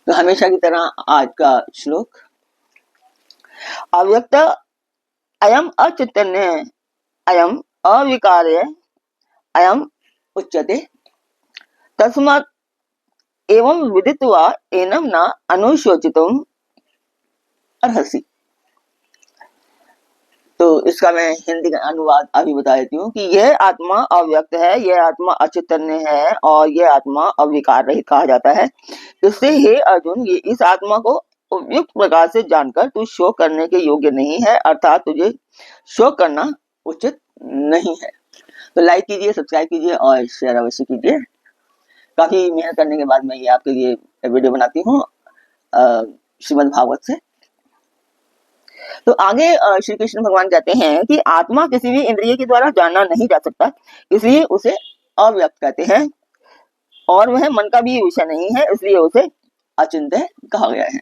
तो हमेशा की तरह आज का श्लोक, अव्यक्त अयम अचैतन्य अयम अविकार्य अयम उच्यते तस्मात् एवं विदित्वा एनं न अनुशोचितुम् अर्हसि। तो इसका मैं हिंदी का अनुवाद अभी बता देती हूँ कि यह आत्मा अव्यक्त है, यह आत्मा अचैतन्य है और यह आत्मा अविकार रहित कहा जाता है। इससे हे अर्जुन, ये इस आत्मा को उपयुक्त प्रकार से जानकर तू शोक करने के योग्य नहीं है, अर्थात तुझे शोक करना उचित नहीं है। तो लाइक कीजिए, सब्सक्राइब कीजिए और शेयर अवश्य कीजिए। काफी मेहनत करने के बाद मैं ये आपके लिए वीडियो बनाती हूँ श्रीमद् भागवत से। तो आगे श्री कृष्ण भगवान कहते हैं कि आत्मा किसी भी इंद्रिय के द्वारा जाना नहीं जा सकता, इसलिए उसे अव्यक्त कहते हैं, और वह मन का भी विषय नहीं है, इसलिए उसे अचिंत्य कहा गया है।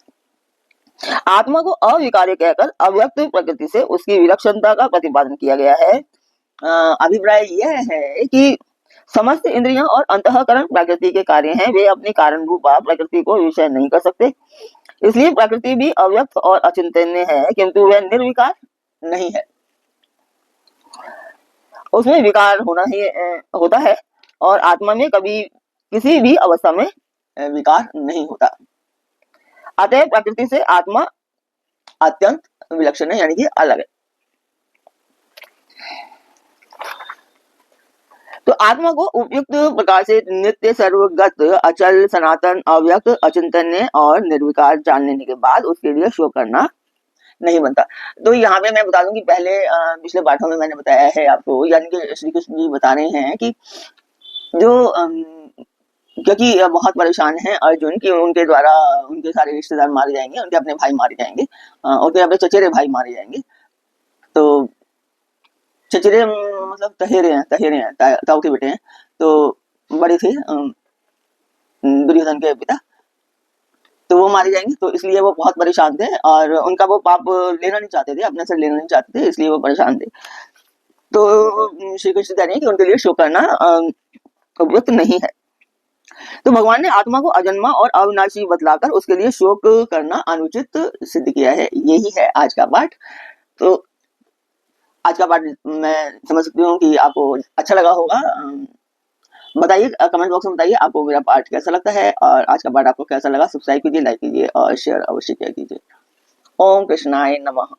आत्मा को अविकार्य कहकर अव्यक्त प्रकृति से उसकी विलक्षणता का प्रतिपादन किया गया है। अभिप्राय यह है कि समस्त इंद्रियां और अंतःकरण प्रकृति के कार्य हैं, वे अपनी कारण रूपा प्रकृति को विषय नहीं कर सकते, इसलिए प्रकृति भी अव्यक्त और अचिंतन्य है, किंतु वह निर्विकार नहीं है। उसमें विकार होना ही होता है और आत्मा में कभी किसी भी अवस्था में विकार नहीं होता। अतः प्रकृति से आत्मा अत्यंत विलक्षण है, यानी कि अलग है। तो आत्मा को उपयुक्त प्रकार से नित्य, सर्वगत, अचल, सनातन, अव्यक्त, अचिंतन्य और निर्विकार जान लेने के बाद उसके लिए शोक करना नहीं बनता। तो यहाँ पे मैं बता दूं कि पहले पिछले पाठों में मैंने बताया है आपको, यानी कि श्री कृष्ण जी बता रहे हैं कि जो क्योंकि बहुत परेशान है अर्जुन कि उनके द्वारा उनके सारे रिश्तेदार मारे जाएंगे, उनके अपने भाई मारे जाएंगे, उनके अपने चचेरे भाई मारे जाएंगे। तो चचेरे मतलब तहेरे हैं, ताऊ के बेटे हैं। तो बड़े थे दुर्योधन के पिता, तो वो मारे जाएंगे, तो इसलिए वो बहुत परेशान थे और उनका वो पाप लेना नहीं चाहते थे, अपने से लेना नहीं चाहते थे, इसलिए वो परेशान थे। तो श्री कृष्ण कह रहे हैं कि उनके लिए शोक करना उपयुक्त नहीं है। तो भगवान ने आत्मा को अजन्मा और अविनाशी बतलाकर उसके लिए शोक करना अनुचित सिद्ध किया है। यही है आज का पाठ। तो आज का पाठ मैं समझ सकती हूँ कि आपको अच्छा लगा होगा। बताइए, कमेंट बॉक्स में बताइए आपको मेरा पाठ कैसा लगता है और आज का पाठ आपको कैसा लगा। सब्सक्राइब कीजिए, लाइक कीजिए और शेयर अवश्य किया कीजिए। ओम कृष्णाय नमः।